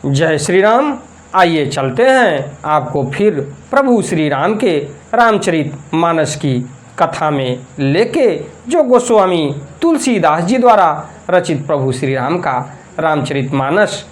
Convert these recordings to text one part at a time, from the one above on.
जय श्री राम। आइए चलते हैं आपको फिर प्रभु श्री राम के रामचरित मानस की कथा में लेके, जो गोस्वामी तुलसीदास जी द्वारा रचित प्रभु श्री राम का रामचरित मानस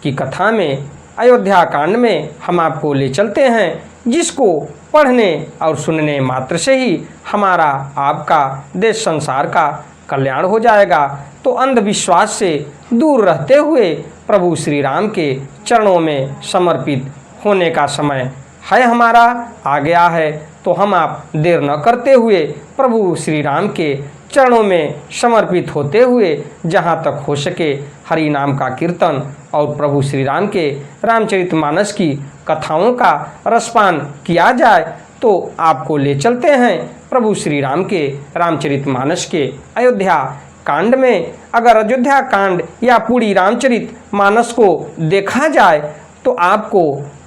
की कथा में अयोध्या कांड में हम आपको ले चलते हैं, जिसको पढ़ने और सुनने मात्र से ही हमारा आपका देश संसार का कल्याण हो जाएगा। तो अंधविश्वास से दूर रहते हुए प्रभु श्री राम के चरणों में समर्पित होने का समय है हमारा आ गया है। तो हम आप देर न करते हुए प्रभु श्री राम के चरणों में समर्पित होते हुए जहाँ तक हो सके हरि नाम का कीर्तन और प्रभु श्री राम के रामचरितमानस की कथाओं का रसपान किया जाए। तो आपको ले चलते हैं प्रभु श्री राम के रामचरितमानस के अयोध्या कांड में। अगर अयोध्या कांड या पूरी रामचरित मानस को देखा जाए तो आपको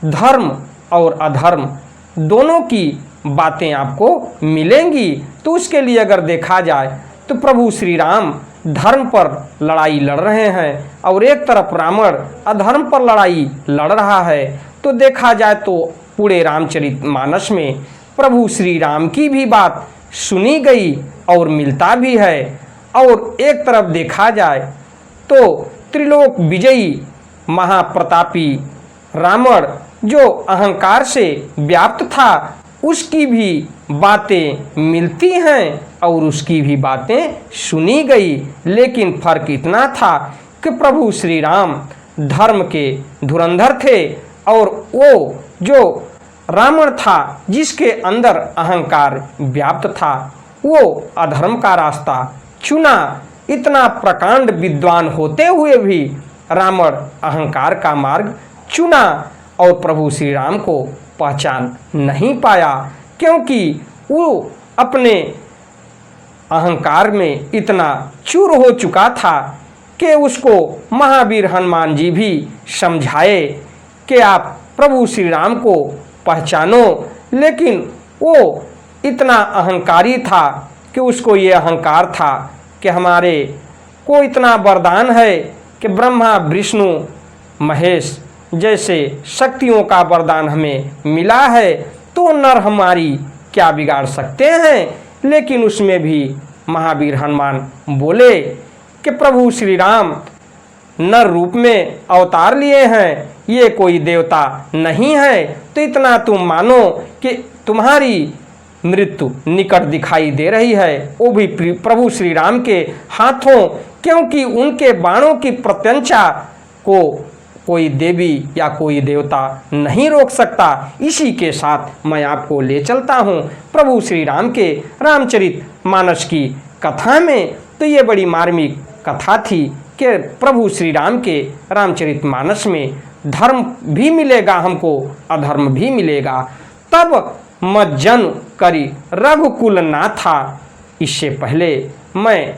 धर्म और अधर्म दोनों की बातें आपको मिलेंगी। तो उसके लिए अगर देखा जाए तो प्रभु श्री राम धर्म पर लड़ाई लड़ रहे हैं और एक तरफ रावण अधर्म पर लड़ाई लड़ रहा है। तो देखा जाए तो पूरे रामचरित मानस में प्रभु श्री राम की भी बात सुनी गई और मिलता भी है। और एक तरफ देखा जाए तो त्रिलोक विजयी महाप्रतापी रावण जो अहंकार से व्याप्त था, उसकी भी बातें मिलती हैं और उसकी भी बातें सुनी गई। लेकिन फर्क इतना था कि प्रभु श्री राम धर्म के धुरंधर थे और वो जो रावण था जिसके अंदर अहंकार व्याप्त था, वो अधर्म का रास्ता चुना। इतना प्रकांड विद्वान होते हुए भी रावण अहंकार का मार्ग चुना और प्रभु श्री राम को पहचान नहीं पाया, क्योंकि वो अपने अहंकार में इतना चूर हो चुका था कि उसको महावीर हनुमान जी भी समझाए कि आप प्रभु श्री राम को पहचानो। लेकिन वो इतना अहंकारी था कि उसको ये अहंकार था कि हमारे को इतना वरदान है कि ब्रह्मा विष्णु महेश जैसे शक्तियों का वरदान हमें मिला है, तो नर हमारी क्या बिगाड़ सकते हैं। लेकिन उसमें भी महावीर हनुमान बोले कि प्रभु श्री राम नर रूप में अवतार लिए हैं, ये कोई देवता नहीं है। तो इतना तुम मानो कि तुम्हारी मृत्यु निकट दिखाई दे रही है, वो भी प्रभु श्री राम के हाथों, क्योंकि उनके बाणों की प्रत्यंचा को कोई देवी या कोई देवता नहीं रोक सकता। इसी के साथ मैं आपको ले चलता हूँ प्रभु श्री राम के रामचरित मानस की कथा में। तो ये बड़ी मार्मिक कथा थी कि प्रभु श्री राम के रामचरित मानस में धर्म भी मिलेगा हमको, अधर्म भी मिलेगा। तब मज्जन करी रघुकुल ना था। इससे पहले मैं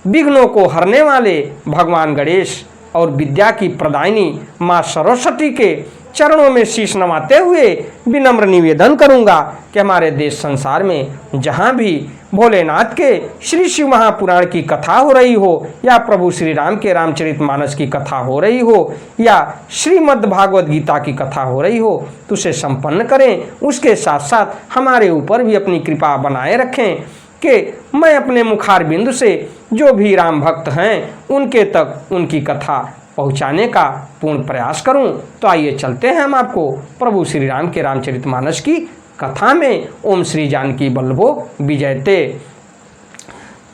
विघ्नों को हरने वाले भगवान गणेश और विद्या की प्रदायिनी माँ सरस्वती के चरणों में शीश नवाते हुए विनम्र निवेदन करूंगा कि हमारे देश संसार में जहाँ भी भोलेनाथ के श्री शिव महापुराण की कथा हो रही हो या प्रभु श्री राम के रामचरितमानस की कथा हो रही हो या श्रीमद् भागवत गीता की कथा हो रही हो, तो उसे संपन्न करें। उसके साथ साथ हमारे ऊपर भी अपनी कृपा बनाए रखें कि मैं अपने मुखार बिंदु से जो भी राम भक्त हैं उनके तक उनकी कथा पहुंचाने का पूर्ण प्रयास करूं। तो आइए चलते हैं हम आपको प्रभु श्री राम के रामचरितमानस की कथा में। ओम श्री जानकी बल्लभो विजयते।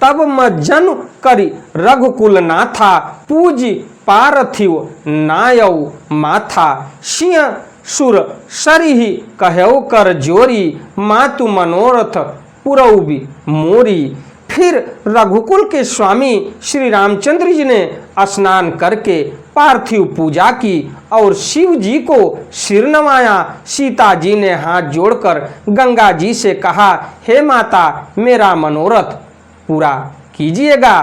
तब मज्जन करि रघुकुल नाथा, पूज पार्थिव नायौ माथा। सिंह सुर सरिहि कहौ कर जोरी, मातु मनोरथ पुरौबी मोरी। फिर रघुकुल के स्वामी श्री रामचंद्र जी ने स्नान करके पार्थिव पूजा की और शिव जी को सिर नवाया। सीता जी ने हाथ जोड़कर गंगा जी से कहा, हे माता मेरा मनोरथ पूरा कीजिएगा।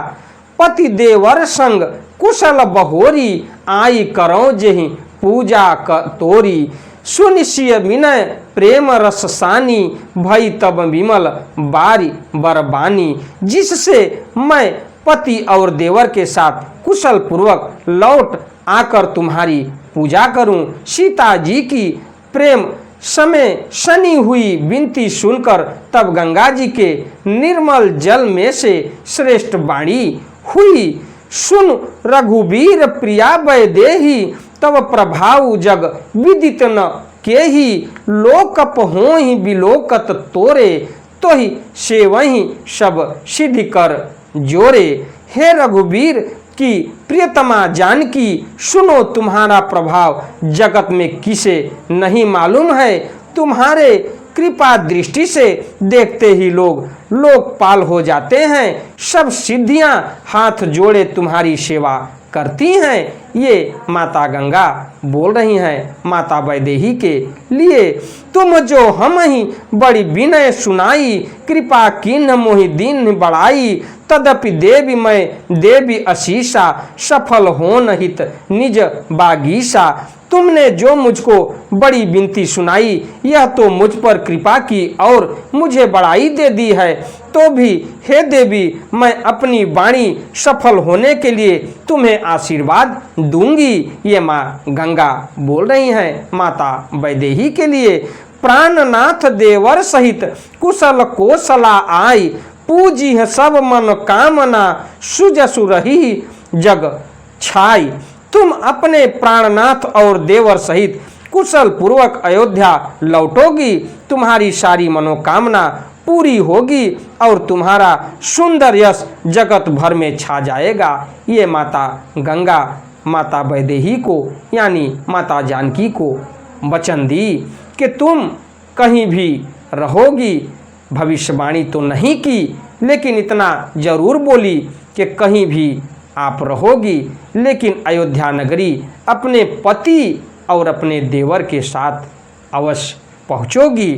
पति देवर संग कुशल बहोरी, आई करो जेहि पूजा तोरी। सुनिश्चय विनय प्रेम रस सानी, भई तब विमल बारी बरबानी। जिससे मैं पति और देवर के साथ कुशल पूर्वक लौट आकर तुम्हारी पूजा करूं। सीता जी की प्रेम समय शनि हुई विनती सुनकर तब गंगा जी के निर्मल जल में से श्रेष्ठ वाणी हुई। सुन रघुवीर प्रिया वैदेही तब प्रभाव जग विदित न केही। लोकप होहि बिलोकत तोरे तो ही से वही सब सिद्धि कर जोरे। हे रघुवीर की प्रियतमा जानकी सुनो, तुम्हारा प्रभाव जगत में किसे नहीं मालूम है। तुम्हारे कृपा दृष्टि से देखते ही लोग लोकपाल हो जाते हैं। सब सिद्धियां हाथ जोड़े तुम्हारी सेवा करती हैं। ये माता गंगा बोल रही हैं माता वैदेही के लिए। तुम जो हम ही बड़ी विनय सुनाई, कृपा किन्ह मोहि दीन बढ़ाई। तदपि देवी मैं देवी अशीषा, सफल होन हित निज बागीसा। तुमने जो मुझको बड़ी विनती सुनाई, यह तो मुझ पर कृपा की और मुझे बड़ाई दे दी है। तो भी हे देवी, मैं अपनी वाणी सफल होने के लिए तुम्हें आशीर्वाद दूंगी। ये माँ गंगा बोल रही हैं माता वैदेही के लिए। प्राणनाथ देवर सहित कुशल कोसला आई, पूजी है सब मन कामना, सुजसु रही जग छाई। तुम अपने प्राणनाथ और देवर सहित कुशल पूर्वक अयोध्या लौटोगी, तुम्हारी सारी मनोकामना पूरी होगी और तुम्हारा सुंदर यश जगत भर में छा जाएगा। ये माता गंगा माता वैदेही को यानी माता जानकी को वचन दी कि तुम कहीं भी रहोगी। भविष्यवाणी तो नहीं की, लेकिन इतना जरूर बोली कि कहीं भी आप रहोगी, लेकिन अयोध्या नगरी अपने पति और अपने देवर के साथ अवश्य पहुँचोगी।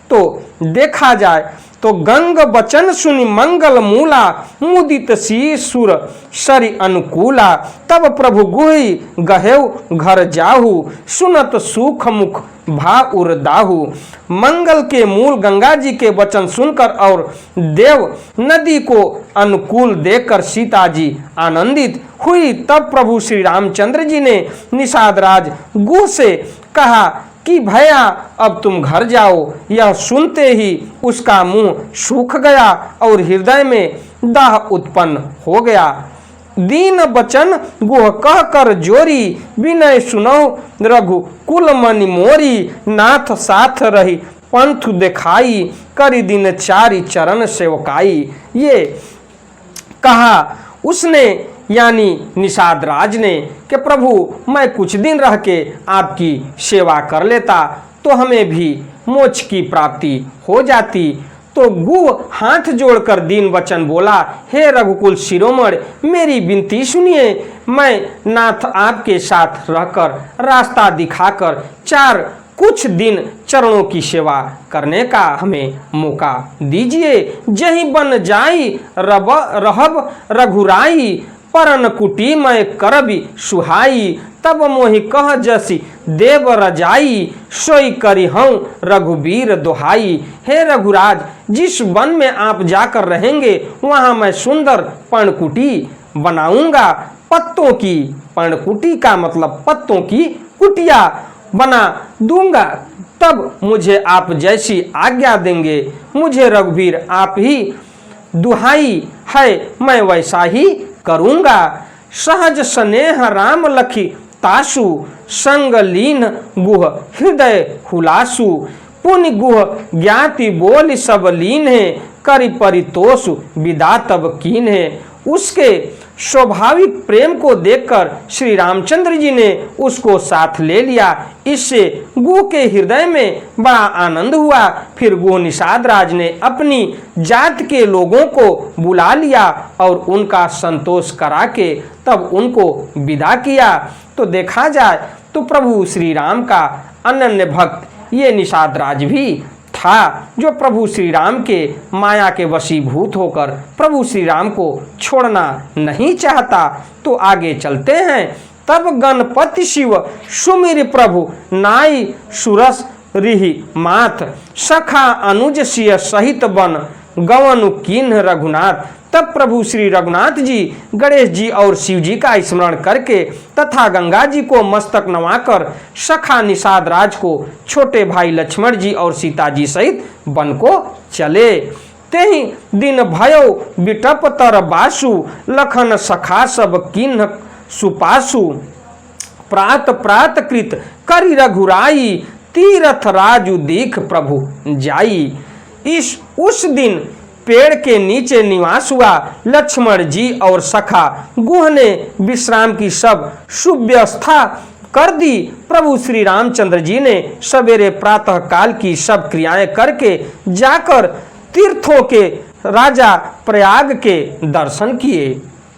तो देखा जाए तो गंग बचन सुनि मंगल मूला, मुदित सी सुर सरि अनुकूला। तब प्रभु गुहि गहेव घर जाहू, सुनत सुख मुख भा उरदाहू। मंगल के मूल गंगा जी के वचन सुनकर और देव नदी को अनुकूल देखकर सीता जी आनंदित हुई। तब प्रभु श्री रामचंद्र जी ने निषाद राज गुह से कहा कि भैया अब तुम घर जाओ। यह सुनते ही उसका मुंह सूख गया और हृदय में दाह उत्पन्न हो गया। दीन बचन गुह कह कर जोरी, विनय सुनो रघु कुल मनि मोरी। नाथ साथ रही पंथ दिखाई, करी दिन चारि चरण सेवकाई। ये कहा उसने यानी निषाद राज ने कि प्रभु मैं कुछ दिन रह के आपकी सेवा कर लेता तो हमें भी मोक्ष की प्राप्ति हो जाती। तो गुह हाथ जोड़कर दीन वचन बोला, हे रघुकुल शिरोमणि, मेरी विनती सुनिए। मैं नाथ आपके साथ रहकर रास्ता दिखाकर कुछ दिन चरणों की सेवा करने का हमें मौका दीजिए। जही बन जाई रहब रघुराई, परन कुटी में करबी सुहाई। तब मोहि कह जसी देव रजाई, सोई करी हूँ रघुवीर दुहाई। हे रघुराज, जिस वन में आप जाकर रहेंगे वहाँ मैं सुंदर पर्णकुटी बनाऊंगा। पत्तों की, पर्णकुटी का मतलब पत्तों की कुटिया बना दूंगा। तब मुझे आप जैसी आज्ञा देंगे। मुझे रघुवीर आप ही दुहाई है, मैं वैसा ही करूंगा। सहज स्नेह राम लखी तासु, संग लीन गुह हृदय हुलासु। पुण्य गुह ज्ञाति बोल सब लीन है, करि परितोष विदा तब कीन है। उसके स्वाभाविक प्रेम को देखकर श्री रामचंद्र जी ने उसको साथ ले लिया। इससे गुह के हृदय में बड़ा आनंद हुआ। फिर गुह निषाद राज ने अपनी जात के लोगों को बुला लिया और उनका संतोष करा के तब उनको विदा किया। तो देखा जाए तो प्रभु श्री राम का अनन्य भक्त ये निषाद राज भी था, जो प्रभु श्री राम के माया के वशीभूत होकर प्रभु श्री राम को छोड़ना नहीं चाहता। तो आगे चलते हैं। तब गणपति शिव सुमिर प्रभु, नाई सुरस रिहि माथ। सखा अनुज सिय सहित बन, गवनु किन्ह रघुनाथ। तब प्रभु श्री रघुनाथ जी गणेश जी और शिव जी का स्मरण करके तथा गंगा जी को मस्तक नवाकर सखा निषाद राज को छोटे भाई लक्ष्मण जी और सीता जी सहित वन को चले। तेहि दिन भयो बिटप तर बासु लखन सखा सब किन्ह सुपासु प्रात प्रात कृत करि रघुराई तीरथ राजु दीख प्रभु जाई। उस दिन पेड़ के नीचे निवास हुआ लक्ष्मण जी और सखा गुह ने विश्राम की सब सुव्यवस्था कर दी। प्रभु श्री रामचंद्र जी ने सवेरे प्रातः काल की सब क्रियाएं करके जाकर तीर्थों के राजा प्रयाग के दर्शन किए।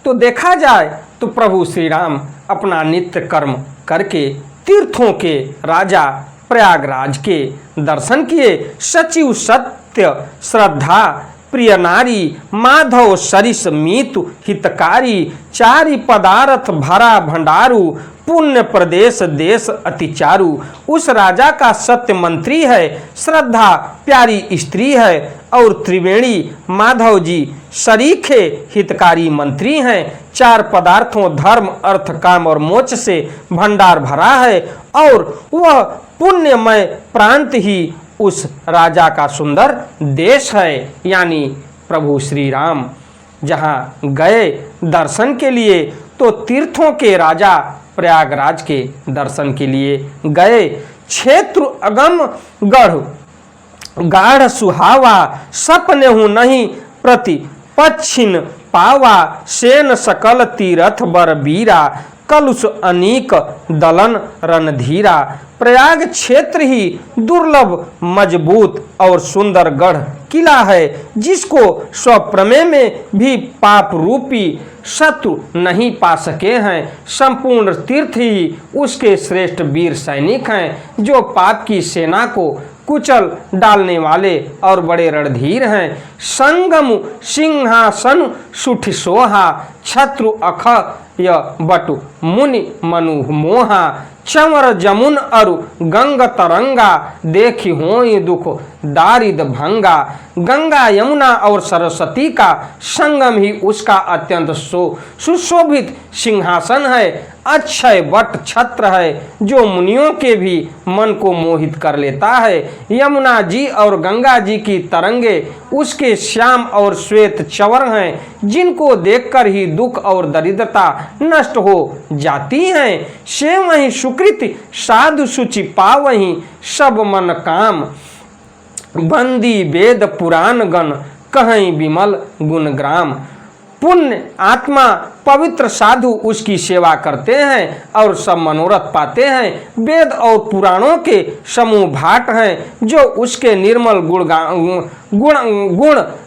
तो देखा जाए तो प्रभु श्री राम अपना नित्य कर्म करके तीर्थों के राजा प्रयागराज के दर्शन किए। सचिव सत्य श्रद्धा प्रिय नारी माधव सरिस मीतु हितकारी चारि पदार्थ भरा भंडारू पुण्य प्रदेश देश अतिचारु। उस राजा का सत्य मंत्री है, श्रद्धा प्यारी स्त्री है और त्रिवेणी माधव जी शरीखे हितकारी मंत्री हैं। चार पदार्थों धर्म अर्थ काम और मोक्ष से भंडार भरा है और वह पुण्यमय प्रांत ही उस राजा का सुंदर देश है। यानी प्रभु श्री राम जहाँ गए दर्शन के लिए तो तीर्थों के राजा प्रयागराज के दर्शन के लिए गए। क्षेत्र अगम गढ़ गाढ़ सुहावा सपने हूँ नहीं प्रति पच्छिन पावा सेन सकल तीरथ बर बीरा कलुष अनीक दलन रणधीरा। प्रयाग क्षेत्र ही दुर्लभ मजबूत और सुंदर गढ़ किला है जिसको स्वप्रमेय में भी पाप रूपी शत्रु नहीं पा सके हैं। संपूर्ण तीर्थ ही उसके श्रेष्ठ वीर सैनिक हैं जो पाप की सेना को कुचल डालने वाले और बड़े रणधीर हैं। संगम सिंहासन सुठ सोहा छत्रु अख य बटु मुनि मनु मोहा चंवर जमुन अरु गंग तरंगा देखी होई दुख दारिद भंगा। गंगा यमुना और सरस्वती का संगम ही उसका अत्यंत सुशोभित सिंहासन है। अक्षय वट छत्र है जो मुनियों के भी मन को मोहित कर लेता है। यमुना जी और गंगा जी की तरंगे उसके श्याम और श्वेत चंवर हैं जिनको देखकर ही दुख और दरिद्रता नष्ट हो जाती हैं। से वहीं सुकृति साधु सुचि पावहीं सब मन काम बंदी वेद पुराण गण कहीं विमल गुणग्राम। पुण्य आत्मा पवित्र साधु उसकी सेवा करते हैं और सब मनोरथ पाते हैं। वेद और पुराणों के समूह भाट हैं जो उसके निर्मल गुण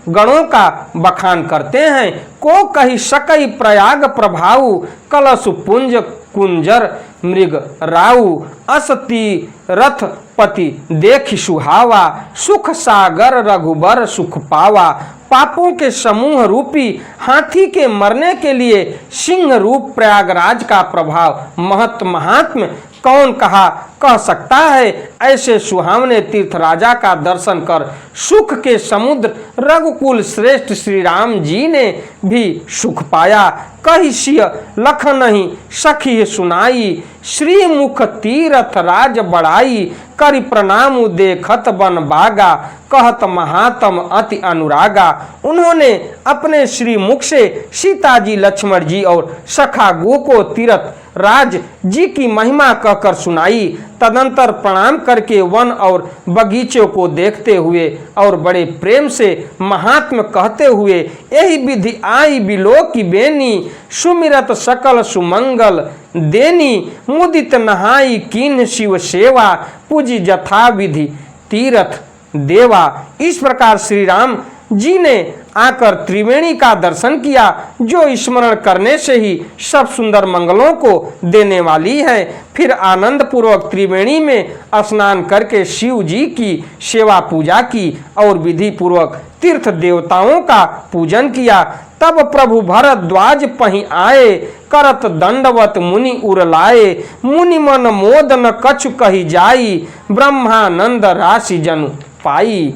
गणों का बखान करते हैं। को कही सकई प्रयाग प्रभाऊ कलश पुंज कुंजर मृग राऊ असती रथ पति देख सुहावा सुख सागर रघुबर सुख पावा। पापों के समूह रूपी हाथी के मरने के लिए सिंह रूप प्रयागराज का प्रभाव महात्म्य कौन कह सकता है। ऐसे सुहावने तीर्थ राजा का दर्शन कर सुख के समुद्र रघुकुल श्रेष्ठ श्री राम जी ने भी सुख पाया। कही सिय लख नहीं सखी सुनाई श्री मुख तीरथ राज बढ़ाई करि प्रणाम देखत बन बागा कहत महात्म अति अनुरागा। उन्होंने अपने श्री मुख से सीता जी लक्ष्मण जी और सखा गो को तीरथ राज जी की महिमा कहकर सुनाई। तदंतर प्रणाम करके वन और बगीचों को देखते हुए और बड़े प्रेम से महात्म कहते हुए यही विधि आई बिलो की बेनी सुमिरत सकल सुमंगल देनी मुदित नहाई कीन्ह शिव सेवा पूजी जथा विधि तीरथ देवा। इस प्रकार श्री राम जी ने आकर त्रिवेणी का दर्शन किया जो स्मरण करने से ही सब सुंदर मंगलों को देने वाली है। फिर आनंद पूर्वक त्रिवेणी में स्नान करके शिव जी की सेवा पूजा की और विधि पूर्वक तीर्थ देवताओं का पूजन किया। तब प्रभु भरद्वाज पहीं आए करत दंडवत मुनि उर लाए मुनि मन मोद न कछु कही जाई ब्रह्मानंद राशि जनु पाई।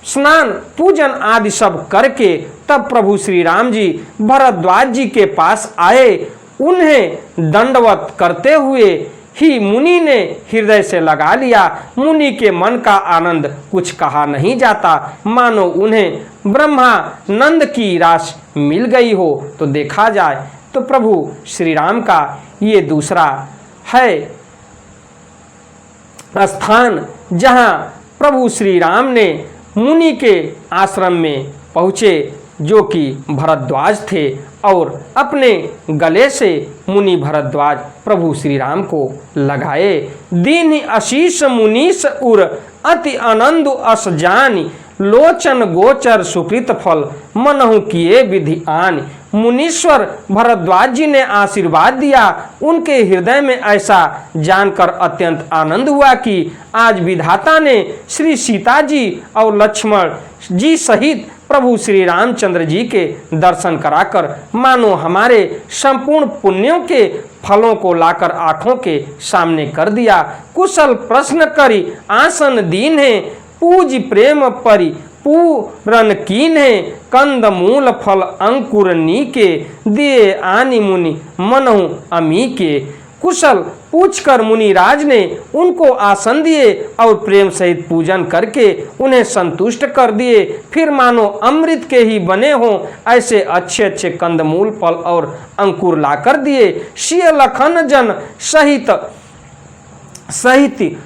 स्नान पूजन आदि सब करके तब प्रभु श्री राम जी भरद्वाज जी के पास आए। उन्हें दंडवत करते हुए ही मुनि ने हृदय से लगा लिया। मुनि के मन का आनंद कुछ कहा नहीं जाता, मानो उन्हें ब्रह्मानंद की रास मिल गई हो। तो देखा जाए तो प्रभु श्री राम का ये दूसरा है स्थान जहाँ प्रभु श्री राम ने मुनि के आश्रम में पहुँचे, जो कि भरद्वाज थे, और अपने गले से मुनि भरद्वाज प्रभु श्री राम को लगाए। दीन आशीष मुनीस उर अति आनंद अस जानी, लोचन गोचर सुकृत फल मनहु किए विधि आन। मुनीश्वर भरद्वाज जी ने आशीर्वाद दिया। उनके हृदय में ऐसा जानकर अत्यंत आनंद हुआ कि आज विधाता ने श्री सीता जी और लक्ष्मण जी सहित प्रभु श्री रामचंद्र जी के दर्शन कराकर मानो हमारे संपूर्ण पुण्यों के फलों को लाकर आंखों के सामने कर दिया। कुशल प्रश्न करी आसन दीन है, पूज प्रेम परि पूरन कीन है, कंद मूल फल अंकुर नीके, दिए आनि मुनि मनहु अमी के। कुशल पूछकर मुनिराज ने उनको आसन दिए और प्रेम सहित पूजन करके उन्हें संतुष्ट कर दिए। फिर मानो अमृत के ही बने हों ऐसे अच्छे अच्छे कंदमूल फल और अंकुर ला कर दिए। सिय लखन जन सहित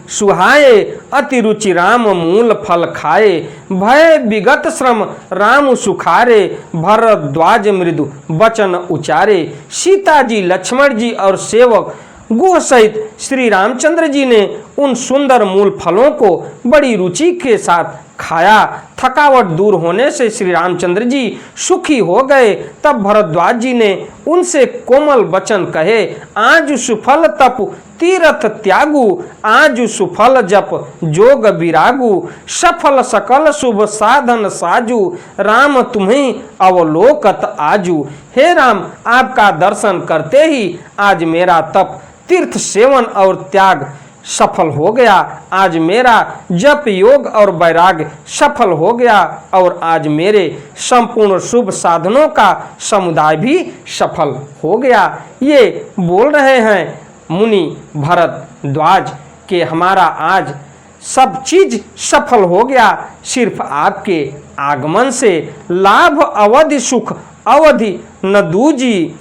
सुहाए, अति रुचि राम मूल फल खाए, भय विगत श्रम राम सुखारे, भरद्वाज मृदु वचन उचारे। सीता जी, लक्ष्मण जी और सेवक गुह सहित श्री रामचंद्र जी ने उन सुंदर मूल फलों को बड़ी रुचि के साथ खाया। थकावट दूर होने से श्री रामचंद्र जी सुखी हो गए। तब भरद्वाज जी ने उनसे कोमल वचन कहे, आज सुफल तप तीरथ त्यागु, आज सुफल जप जोग विरागु, सफल सकल शुभ साधन साजू, राम तुम्हें अवलोकत आजू। हे राम, आपका दर्शन करते ही आज मेरा तप, तीर्थ सेवन और त्याग सफल हो गया। आज मेरा जप योग और वैराग्य सफल हो गया और आज मेरे संपूर्ण शुभ साधनों का समुदाय भी सफल हो गया। ये बोल रहे हैं मुनि भरद्वाज के हमारा आज सब चीज सफल हो गया सिर्फ आपके आगमन से। लाभ अवधि सुख अवधि न दूजी,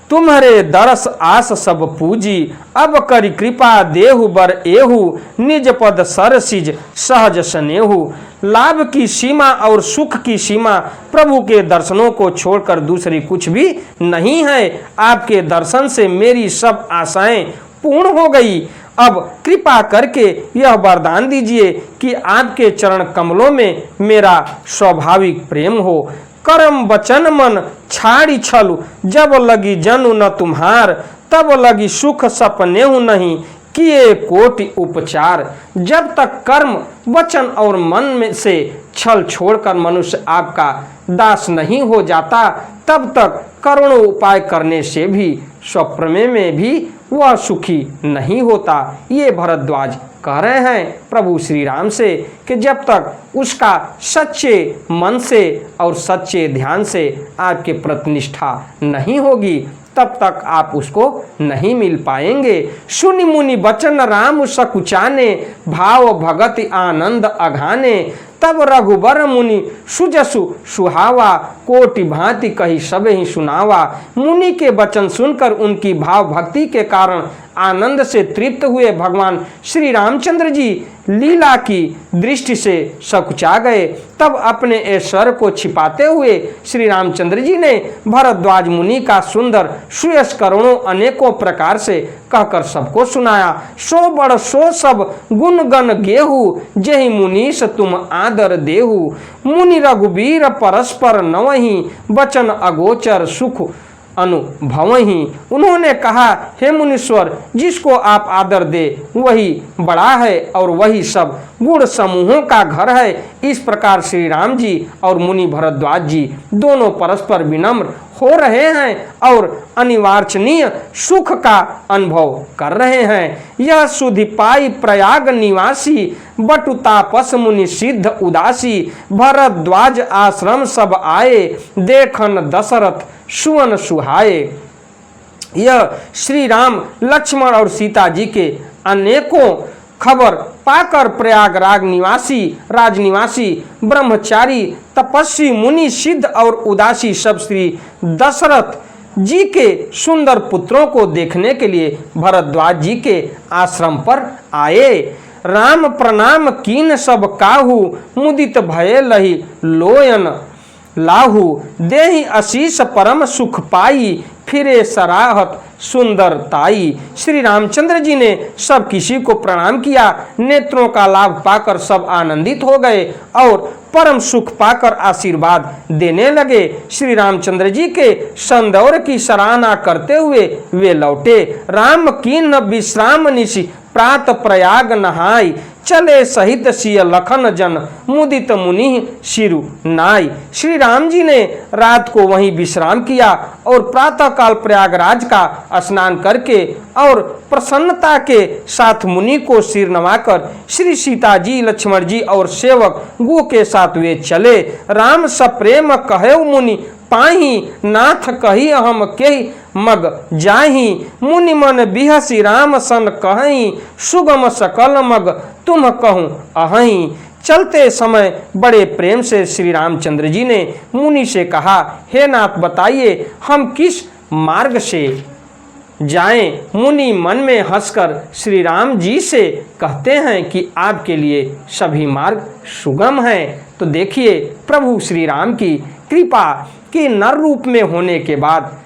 तुम्हारे दरस आस सब पूजी, अब करी कृपा देहु बर एहु, निज पद सरसिज सहज स्नेहु। लाभ की सीमा और सुख की सीमा प्रभु के दर्शनों को छोड़कर दूसरी कुछ भी नहीं है। आपके दर्शन से मेरी सब आशाएं पूर्ण हो गई। अब कृपा करके यह वरदान दीजिए कि आपके चरण कमलों में मेरा स्वाभाविक प्रेम हो। करम वचन मन छाड़ी छलु, जब लगी जनु न तुम्हार, तब लगी सुख सपनेहु नहीं, किए कोटि उपचार। जब तक कर्म वचन और मन में से छल छोड़कर मनुष्य आपका दास नहीं हो जाता, तब तक करोड़ों उपाय करने से भी स्वप्न में भी वह सुखी नहीं होता। ये भरद्वाज कह रहे हैं प्रभु श्री राम से कि जब तक उसका सच्चे मन से और सच्चे ध्यान से आपके प्रतिनिष्ठा नहीं होगी, तब तक आप उसको नहीं मिल पाएंगे। सुनि मुनि वचन राम सकुचाने, भाव भगति आनंद अघाने, तब रघुबर मुनि सुजसु सुहावा, कोटि भांति कही सब ही सुनावा। मुनि के वचन सुनकर उनकी भाव भक्ति के कारण आनंद से तृप्त हुए भगवान श्री रामचंद्र जी लीला की दृष्टि से सकुचा गए। तब अपने ऐश्वर्य को छिपाते हुए श्री रामचंद्र जी ने भरद्वाज मुनि का सुंदर सुयश करोड़ों अनेकों प्रकार से कहकर सबको सुनाया। सो बड़ सो सब गुण गण गेहू, जहि मुनीश तुम आदर देहु। मुनि रघुबीर परस्पर नवहि, वचन अगोचर सुख अनुभव ही। उन्होंने कहा, हे मुनीश्वर, जिसको आप आदर दे वही बड़ा है और वही सब गुण समूहों का घर है। इस प्रकार श्री राम जी और मुनि भरद्वाज जी दोनों परस्पर विनम्र हो रहे हैं और अनिवार्चनीय सुख का अनुभव कर रहे हैं। यह सुधि पाई प्रयाग निवासी, बटु तापस मुनि सिद्ध उदासी, भरद्वाज आश्रम सब आए, देखन दशरथ सुवन सुहाए। यह श्री राम, लक्ष्मण और सीता जी के अनेकों खबर पाकर प्रयागराज निवासी, राजनिवासी, ब्रह्मचारी, तपस्वी, मुनि, सिद्ध और उदासी सब श्री दशरथ जी के सुंदर पुत्रों को देखने के लिए भरद्वाज जी के आश्रम पर आए। राम प्रणाम कीन सब काहू, मुदित भये लही लोयन लाहू, देहि आशीष परम सुख पाई, फिरे सराहत सुंदर ताई। श्री रामचंद्र जी ने सब किसी को प्रणाम किया, नेत्रों का लाभ पाकर सब आनंदित हो गए और परम सुख पाकर आशीर्वाद देने लगे। श्री रामचंद्र जी के सौंदर्य की सराहना करते हुए वे लौटे। राम कीन विश्राम निशि, प्रात प्रयाग नहाय, चले सहित सिय लखन जन, मुदित मुनि शिरु नाय। श्री राम जी ने रात को वहीं विश्राम किया और प्रातः काल प्रयागराज का स्नान करके और प्रसन्नता के साथ मुनि को सिर नवाकर श्री सीता जी, लक्ष्मण जी और सेवक गो के साथ वे चले। राम सप्रेम कहे मुनि पाही, नाथ कही हम के मग जाही, मुनि मन बिहसी राम सन कहीं, सुगम सकल मग तुम कहूँ अहहीं। चलते समय बड़े प्रेम से श्री रामचंद्र जी ने मुनि से कहा, हे नाथ बताइए हम किस मार्ग से जाएं। मुनि मन में हंसकर श्री राम जी से कहते हैं कि आपके लिए सभी मार्ग सुगम हैं। तो देखिए प्रभु श्री राम की कृपा कि नर रूप में होने के बाद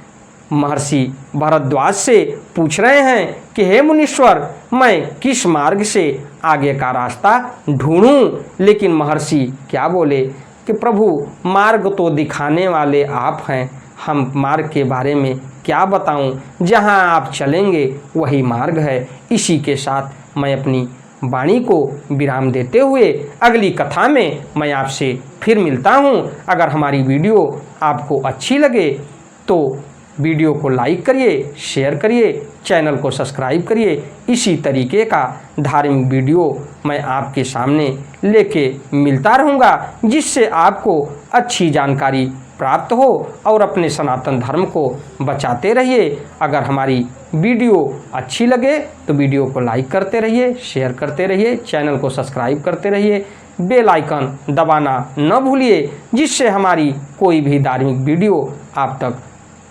महर्षि भरद्वाज से पूछ रहे हैं कि हे मुनीश्वर, मैं किस मार्ग से आगे का रास्ता ढूंढूं। लेकिन महर्षि क्या बोले कि प्रभु मार्ग तो दिखाने वाले आप हैं, हम मार्ग के बारे में क्या बताऊं, जहां आप चलेंगे वही मार्ग है। इसी के साथ मैं अपनी वाणी को विराम देते हुए अगली कथा में मैं आपसे फिर मिलता हूं। अगर हमारी वीडियो आपको अच्छी लगे तो वीडियो को लाइक करिए, शेयर करिए, चैनल को सब्सक्राइब करिए। इसी तरीके का धार्मिक वीडियो मैं आपके सामने लेके मिलता रहूँगा, जिससे आपको अच्छी जानकारी प्राप्त हो और अपने सनातन धर्म को बचाते रहिए। अगर हमारी वीडियो अच्छी लगे तो वीडियो को लाइक करते रहिए, शेयर करते रहिए, चैनल को सब्सक्राइब करते रहिए, बेल आइकन दबाना न भूलिए, जिससे हमारी कोई भी धार्मिक वीडियो आप तक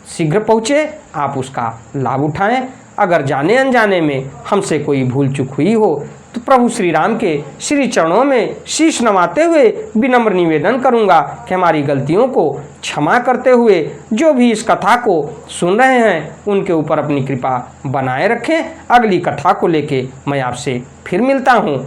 शीघ्र पहुँचे, आप उसका लाभ उठाएं। अगर जाने अनजाने में हमसे कोई भूल चूक हुई हो तो प्रभु श्री राम के श्री चरणों में शीश नवाते हुए विनम्र निवेदन करूंगा कि हमारी गलतियों को क्षमा करते हुए जो भी इस कथा को सुन रहे हैं उनके ऊपर अपनी कृपा बनाए रखें। अगली कथा को लेके मैं आपसे फिर मिलता हूं।